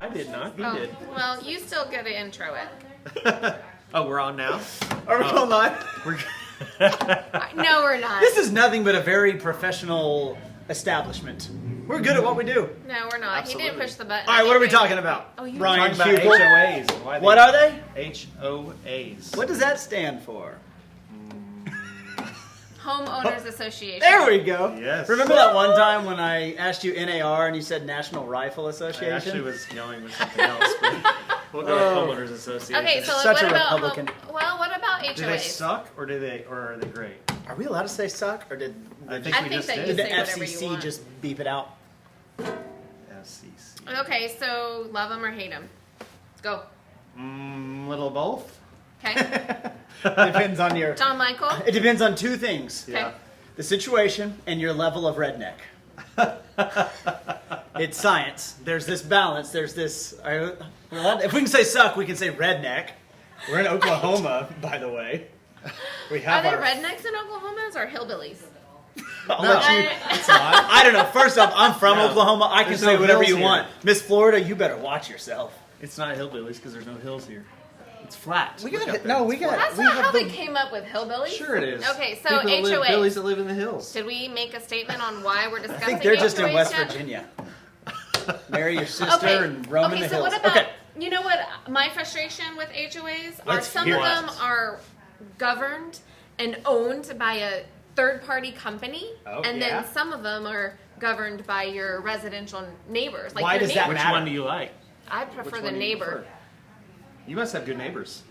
I did not. You Oh, did. well, you still get to intro it. Oh, we're on now? Are we going live? No, we're not. This is nothing but a very professional establishment. We're good at what we do. No, we're not. He Absolutely. didn't push the button. All right, what are we talking about? Oh, you Brian Talking about Hugel? HOAs. and why What are they? HOAs. What does that stand for? Homeowners Association. There we go. Yes. Remember that one time when I asked you NAR and you said National Rifle I Association? actually was yelling with something else, but we'll go with Homeowners Association. Okay, so Such what a about Republican. what about HOAs? Do they suck or are they great? Are we allowed to say suck, or did I I think we think just that did. you the say whatever you FCC want. just beep it out? FCC. Okay, so love them or hate them. Go. Little both. Okay. Depends on your. John Michael. It depends on two things: Okay. Yeah. the situation and your level of redneck. It's science. There's this balance. There's this. If we can say suck, we can say redneck. We're in Oklahoma, by the way. We Are have there our. rednecks in Oklahomas or hillbillies? I'll No. let you. It's not. I don't know. First off, I'm from No. Oklahoma. I can There's say no whatever hills you here. want. Miss Florida, you better watch yourself. It's not hillbillies because there's no hills here. It's flat. We Look got up it. there. No, It's we got. flat. That's we not have how the- they came up with hillbillies. Sure it is. Okay, so People that live, HOAs. Billies that live in the hills. Did we make a statement on why we're I discussing think they're just in HOAs West yet? Virginia. Marry your sister Okay. and roam in Okay, the so hills. what about Okay. you know what my frustration with HOAs are? Let's Some hear of it. them are governed and owned by a third-party company, Oh, and yeah? then some of them are governed by your residential neighbors. Like Why your does that neighbor. Which matter? one do you like? I Which prefer the one do you neighbor. prefer? You must have good neighbors.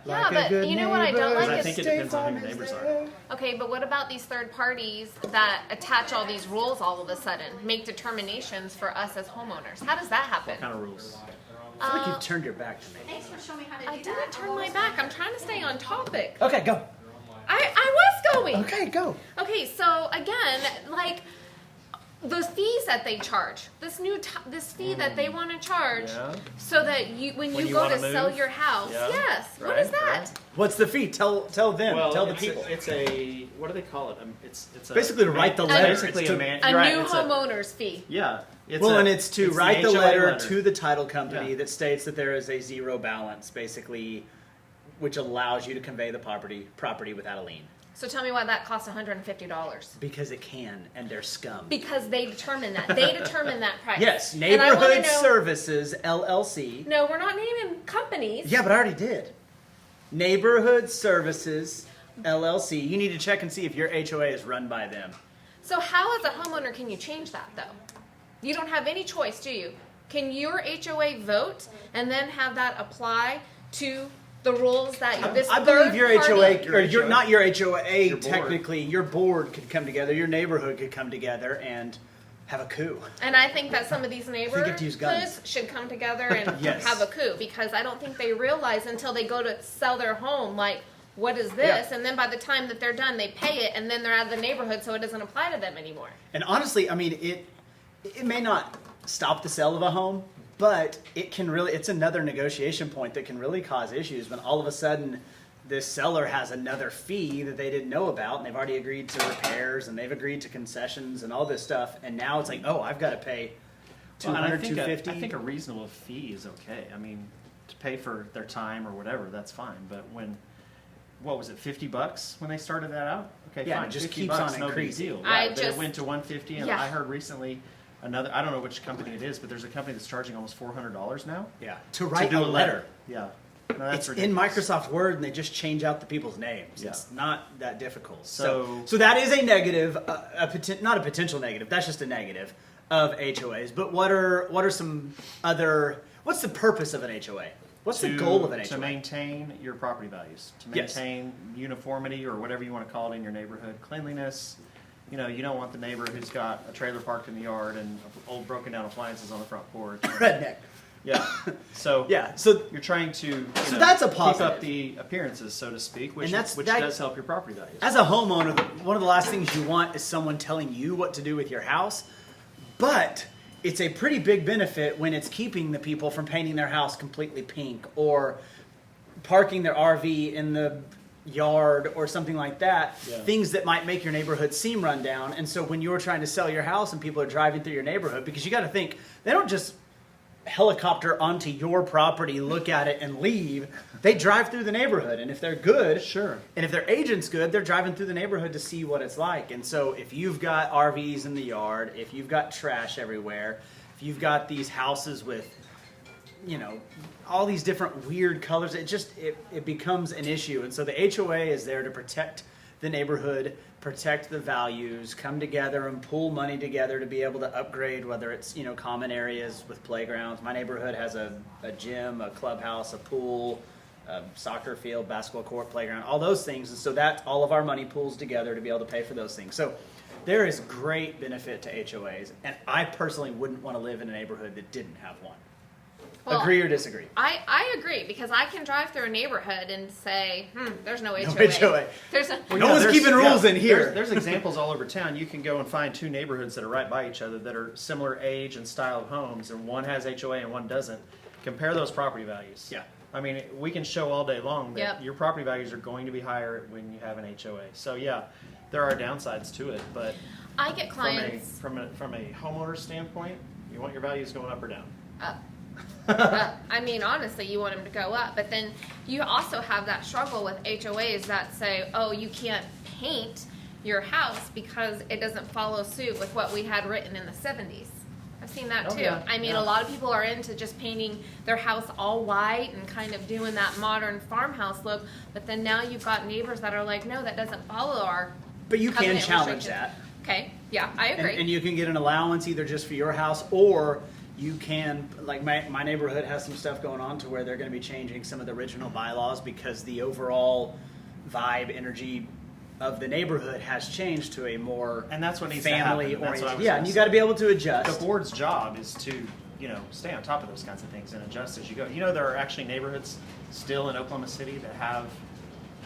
Yeah, Like a but good you know what I don't neighbor. like I is think it depends on who your neighbors are. okay, but what about these third parties that attach all these rules all of a sudden, make determinations for us as homeowners? How does that happen? What kind of rules? I feel like you've turned your back to me. Thanks for showing me how to do I that. didn't turn my back. I'm trying to stay on topic. Okay, go. I was going. Okay, go. Okay, so again, like those fees that they charge, this fee that they want to charge, Yeah. so that when When you you go wanna to sell move? your house, Yeah. yes. What Right, is that? right. What's the fee? Tell them. Well, tell the it's people. it's a what do they call it? It's a Basically to write the letter. Basically It's to- a man. A you're right, new it's homeowner's fee. Yeah. It's Well, a- and it's to the write the HOA letter to the title company Yeah. that states that there is a zero balance, basically, which allows you to convey the property without a lien. So tell me why that costs $150. Because it can, and they're scum. Because they determine that. They determine that price. Yes, And I wanna Neighborhood know- Services, LLC. No, we're not naming companies. Yeah, but I already did. Neighborhood Services, LLC. You need to check and see if your HOA is run by them. So how, as a homeowner, can you change that, though? You don't have any choice, do you? Can your HOA vote and then have that apply to the rules that this I believe your HOA, party- or your, not your HOA, Your board. technically, your board could come together, your neighborhood could come together and have a coup. And I think that some of these get neighborhoods to use guns. should come together and Yes. have a coup, because I don't think they realize until they go to sell their home, like, what is this? Yeah. And then by the time that they're done, they pay it, and then they're out of the neighborhood, so it doesn't apply to them anymore. And honestly, I mean, it may not stop the sale of a home, but it can really, it's another negotiation point that can really cause issues when all of a sudden this seller has another fee that they didn't know about, and they've already agreed to repairs and they've agreed to concessions and all this stuff, and now it's like, oh, I've got to pay Well, and I $200, think $250. I think a reasonable fee is okay. I mean, to pay for their time or whatever, that's fine. But what was it, $50 when they started that out? Okay, Yeah, fine. it just $50, keeps on no big increasing. deal. I Right, but just- it went to $150, and Yeah. I heard recently another. I don't know which company it is, but there's a company that's charging almost $400 now Yeah, to write to do a letter. Yeah, no, that's It's ridiculous. in Microsoft Word, and they just change out the people's names. Yeah. It's not that difficult. So- So that is a negative, not a potential negative. That's just a negative of HOAs. But what are some other? What's the purpose of an HOA? What's the goal of an HOA? To maintain your property values, to Yes. maintain uniformity or whatever you want to call it in your neighborhood, cleanliness. You know, you don't want the neighbor who's got a trailer parked in the yard and old broken down appliances on the front porch. Redneck. Yeah. So Yeah. So you're trying to So that's a keep positive. up the appearances, so to speak, which And which that- does help your property values. as a homeowner, one of the last things you want is someone telling you what to do with your house. But it's a pretty big benefit when it's keeping the people from painting their house completely pink or parking their RV in the yard or something like that. Yeah. Things that might make your neighborhood seem run down. And so when you're trying to sell your house and people are driving through your neighborhood, because you got to think, they don't just helicopter onto your property, look at it, and leave. They drive through the neighborhood, and if they're good, Sure. and if their agent's good, they're driving through the neighborhood to see what it's like. And so, if you've got RVs in the yard, if you've got trash everywhere, if you've got these houses with, all these different weird colors, it becomes an issue. And so the HOA is there to protect the neighborhood, protect the values, come together and pool money together to be able to upgrade, whether it's, common areas with playgrounds. My neighborhood has a gym, a clubhouse, a pool, a soccer field, basketball court, playground, all those things. And so that all of our money pools together to be able to pay for those things. So there is great benefit to HOAs. And I personally wouldn't want to live in a neighborhood that didn't have one. Well, Agree or disagree? I agree, because I can drive through a neighborhood and say, there's no HOA. HOA. There's a, No one's keeping rules in here. There's examples all over town. You can go and find two neighborhoods that are right by each other that are similar age and style of homes, and one has HOA and one doesn't. Compare those property values. Yeah. I mean, we can show all day long that Yep. your property values are going to be higher when you have an HOA. So yeah, there are downsides to it, but I get clients. from a homeowner standpoint, you want your values going up or down. I mean, honestly, you want them to go up, but then you also have that struggle with HOAs that say, oh, you can't paint your house because it doesn't follow suit with what we had written in the 70s. I've seen that Oh, too. yeah, I mean, yeah. a lot of people are into just painting their house all white and kind of doing that modern farmhouse look, but then now you've got neighbors that are like, no, that doesn't follow our But you can covenant challenge restrictions. that. Okay, yeah, I agree. And you can get an allowance either just for your house, or you can, like my neighborhood has some stuff going on to where they're going to be changing some of the original bylaws because the overall vibe, energy of the neighborhood has changed to a more And that's what needs to happen. family That's what I oriented. was Yeah, gonna and you say. got to be able to adjust. The board's job is to, stay on top of those kinds of things and adjust as you go. There are actually neighborhoods still in Oklahoma City that have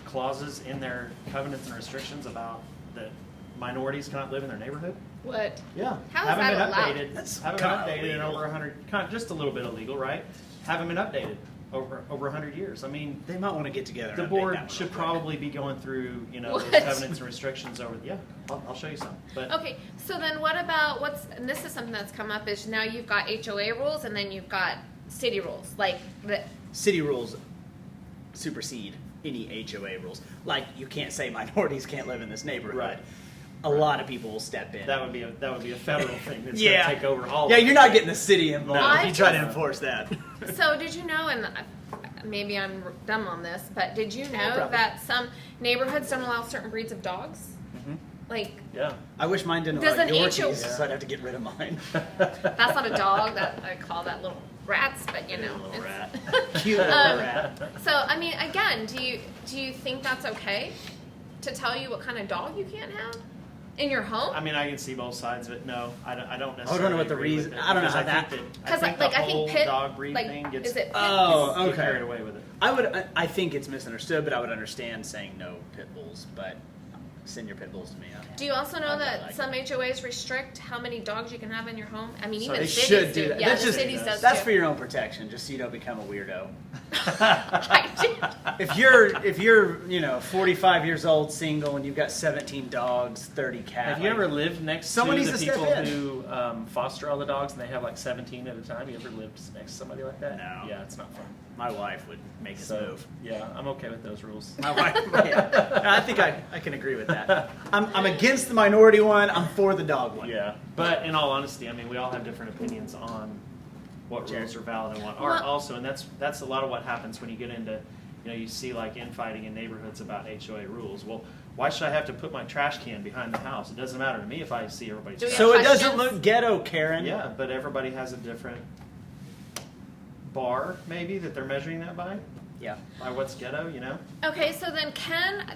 clauses in their covenants and restrictions about that minorities cannot live in their neighborhood. What? Yeah. How is haven't that been allowed? updated. That's Haven't been kinda updated in illegal. over 100, just a little bit illegal, right? Haven't been updated over 100 years. I mean, They might want to get together. the and update board that one should real quick. probably be going through, those What? covenants and restrictions over. Yeah, I'll show you some. But Okay, so then what about and this is something that's come up, is now you've got HOA rules and then you've got city rules, like the, City rules supersede any HOA rules. Like you can't say minorities can't live in this neighborhood. Right. A lot of people will step in. that would be a federal thing that's Yeah. going to take over all. Yeah, of it. you're not getting the city involved No. if you try to enforce that. so did you know, and maybe I'm dumb on this, but did you know problem. that some neighborhoods don't allow certain breeds of dogs? Like, Yeah. I wish mine didn't Does allow an Yorkies, HO so I'd have to get rid of mine. that's not a dog, that I call that little rats, but Little it's- rat. Cute little rat. So, I mean, again, do you think that's okay to tell you what kind of dog you can't have in your home? I mean, I can see both sides of it. No, I don't I don't necessarily. know what the agree with reason- it, I don't know because how I that- think that. Because I think like the I think whole pit dog breed like thing gets is it pit? Oh, get okay. carried away with it. I think it's misunderstood, but I would understand saying no pit bulls, but send your pit bulls to me. Do you also know I that like some HOAs restrict how many dogs you can have in your home? I mean, So even They cities should do that. Yeah, That's the just- cities does That's too. for your own protection, just so you don't become a weirdo. I did. If you're 45 years old, single, and you've got 17 dogs, 30 cats. Have you ever lived next Someone to needs the to step people in. who foster all the dogs and they have like 17 at a time? You ever lived next to somebody like that? No. Yeah, it's not fun. My wife would make us So, move. yeah, I'm okay with those rules. My wife, yeah. I think I can agree with that. I'm against the minority one. I'm for the dog one. Yeah, but in all honesty, I mean, we all have different opinions on what rules are valid and what aren't. Well- Also, and that's a lot of what happens when you get into, you see like infighting in neighborhoods about HOA rules. Well, why should I have to put my trash can behind the house? It doesn't matter to me if I see everybody's Do we trash. So it Questions? doesn't look ghetto, Karen. Yeah, but everybody has a different bar, maybe, that they're measuring that by. Yeah. By what's ghetto, Okay, so then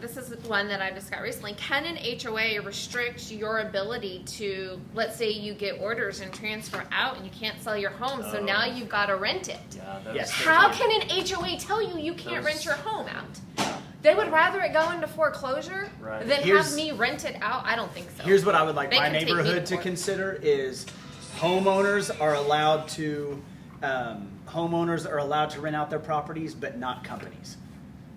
this is one that I just got recently, can an HOA restrict your ability to, let's say you get orders and transfer out and you can't sell your home, so now Oh. you've got to rent it? Yeah, those Yes. How can an HOA tell you can't Those- rent your home out? They would rather it go into foreclosure Right. than Here's- have me rent it out? I don't think so. Here's what I would like They my can take me neighborhood to to court. consider is homeowners are allowed to rent out their properties, but not companies.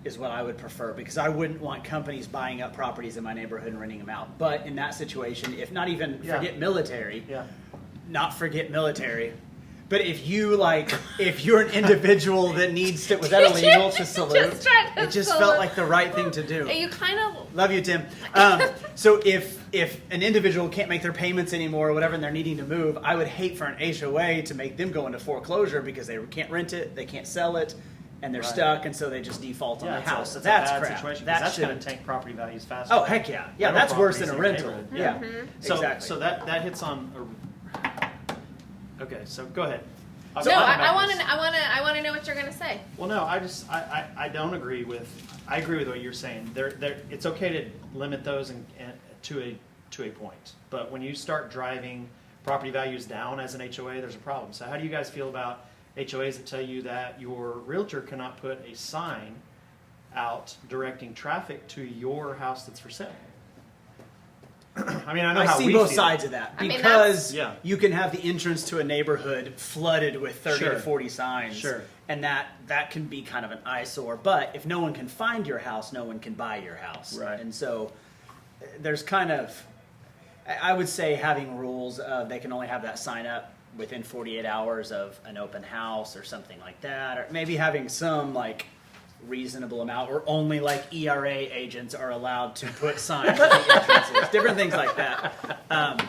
Is what I would prefer, because I wouldn't want companies buying up properties in my neighborhood and renting them out. But in that situation, if not even Yeah. forget military, Yeah. not forget military, But if you're an individual that needs to, was that illegal to salute? It just felt like the right thing to do. You kind of Love you, Tim. So if an individual can't make their payments anymore or whatever and they're needing to move, I would hate for an HOA to make them go into foreclosure because they can't rent it, they can't sell it, and they're stuck, and so they just default on the house. So that's a bad crap. situation. That's Going to tank property values faster. Oh, heck yeah. Yeah, that's worse than a rental. Yeah, So, exactly. so that hits on. Okay, so go ahead. no. I want to know what you're going to say. Well, no, I don't agree with. I agree with what you're saying. It's okay to limit those and to a point, but when you start driving property values down as an HOA, there's a problem. So how do you guys feel about HOAs that tell you that your realtor cannot put a sign out directing traffic to your house that's for sale? I mean, I know I how see we both feel. sides of that I mean, because Yeah. you can have the entrance to a neighborhood flooded with 30 Sure. to 40 signs, Sure. and that can be kind of an eyesore. But if no one can find your house, no one can buy your house, Right. And so there's kind of, I would say, having rules of they can only have that sign up within 48 hours of an open house or something like that, or maybe having some like reasonable amount, or only like ERA agents are allowed to put signs at the entrances, different things like that.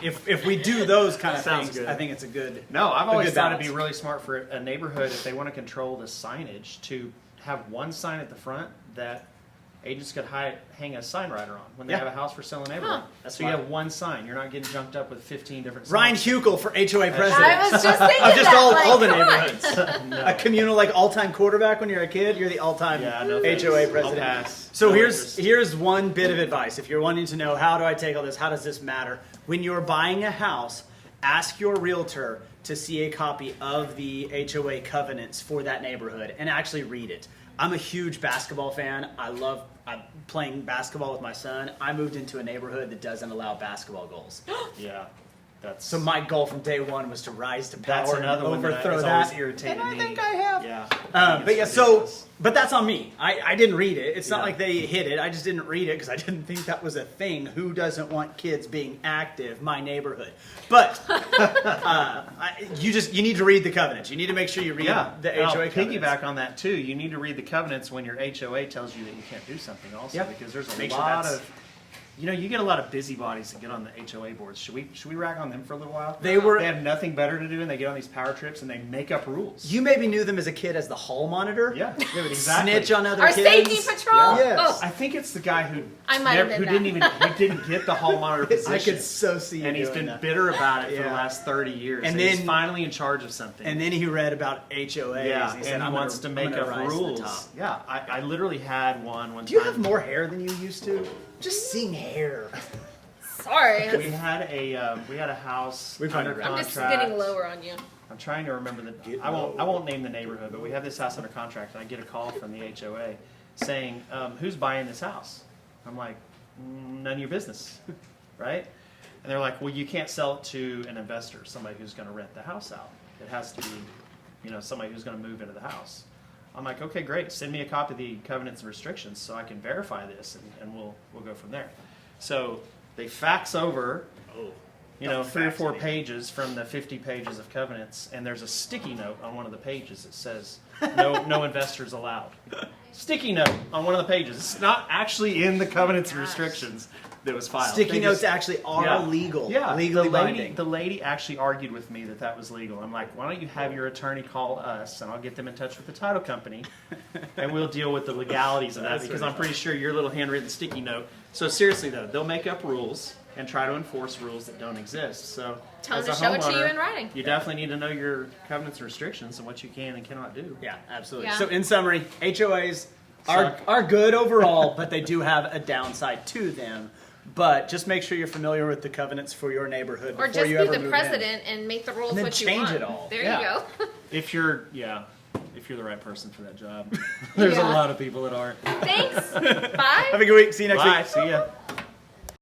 If we do those kind of Sounds things, good. I think it's a good. No, I've a always good thought balance. it'd be really smart for a neighborhood if they want to control the signage to have one sign at the front that agents could hang a sign writer on when they Yeah. have a house for sale in a neighborhood. That's so you smart. have one sign. You're not getting junked up with 15 different signs. Ryan Huckel for HOA president. I was just thinking Of just that, all like, the come on. neighborhoods. No. A communal like all-time quarterback when you're a kid. You're the all-time Yeah, no thanks. HOA I'll president. pass. So No here's interest. one bit of advice. If you're wanting to know how do I take all this, how does this matter? When you're buying a house, ask your realtor to see a copy of the HOA covenants for that neighborhood and actually read it. I'm a huge basketball fan. I'm playing basketball with my son. I moved into a neighborhood that doesn't allow basketball goals. Yeah, that's So my goal from day one was to rise to power that's another and one that overthrow has that. always irritated And I me. think I have. Yeah. But yeah, It's so, ridiculous. but that's on me. I didn't read it. It's not Yeah. like they hid it. I just didn't read it because I didn't think that was a thing. Who doesn't want kids being active? My neighborhood. But you need to read the covenants. You need to make sure you read the and I'll HOA covenants. piggyback on that too. You need to read the covenants when your HOA tells you that you can't do something. Also, Yep. because there's a Make sure lot that's- of, you get a lot of busybodies that get on the HOA boards. Should we rag on them for a little while? They have nothing better to do, and they get on these power trips and they make up rules. You maybe knew them as a kid as the hall monitor. Yeah, They would exactly. snitch on other Our kids. safety patrol. Yes. Oh, I think it's the guy who I might have been who that. didn't get the hall monitor position. I could so see you and he's doing been that. bitter about it for the Yeah. last 30 years. And And he's then- finally in charge of something. And then he read about HOAs. yeah, and he said, and he I'm wants gonna, to I'm make gonna up rise to the rules. top. Yeah, I literally had one time. Do you have more hair than you used to? Just seeing hair. sorry. We had a house We've had under it. I'm contract. just getting lower on you. I'm trying to remember Get I low. won't name the neighborhood, but we have this house under contract, and I get a call from the HOA saying, "Who's buying this house?" I'm like, "None of your business," right? And they're like, "Well, you can't sell it to an investor, somebody who's going to rent the house out. It has to be, somebody who's going to move into the house." I'm like, "Okay, great. Send me a copy of the covenants and restrictions so I can verify this, and we'll go from there." So they fax over. Don't 3 or fax 4 anything. pages from the 50 pages of covenants, and there's a sticky note on one of the pages that says, no investors allowed. Sticky note on one of the pages. It's not actually in the covenants and restrictions that was filed. Sticky They notes just- actually are Yeah. legal. Yeah, Legally the lady, binding. the lady actually argued with me that was legal. I'm like, why don't you have your attorney call us, and I'll get them in touch with the title company, and we'll deal with the legalities of that, That's because really I'm pretty sure your little handwritten sticky note. So seriously though, they'll make up rules and try to enforce rules that don't exist. So Tell as them a to show it to you homeowner, in writing. you definitely need to know your covenants and restrictions and what you can and cannot do. Yeah, absolutely. Yeah. So in summary, HOAs Suck. are good overall, but they do have a downside to them. But just make sure you're familiar with the covenants for your neighborhood Or before just you be ever the move president and make the rules And then what you change want. it all. There Yeah. you go. If you're the right person for that job. There's Yeah. a lot of people that aren't. Thanks. in. Bye. Have a good week. See you next week. Bye. See ya.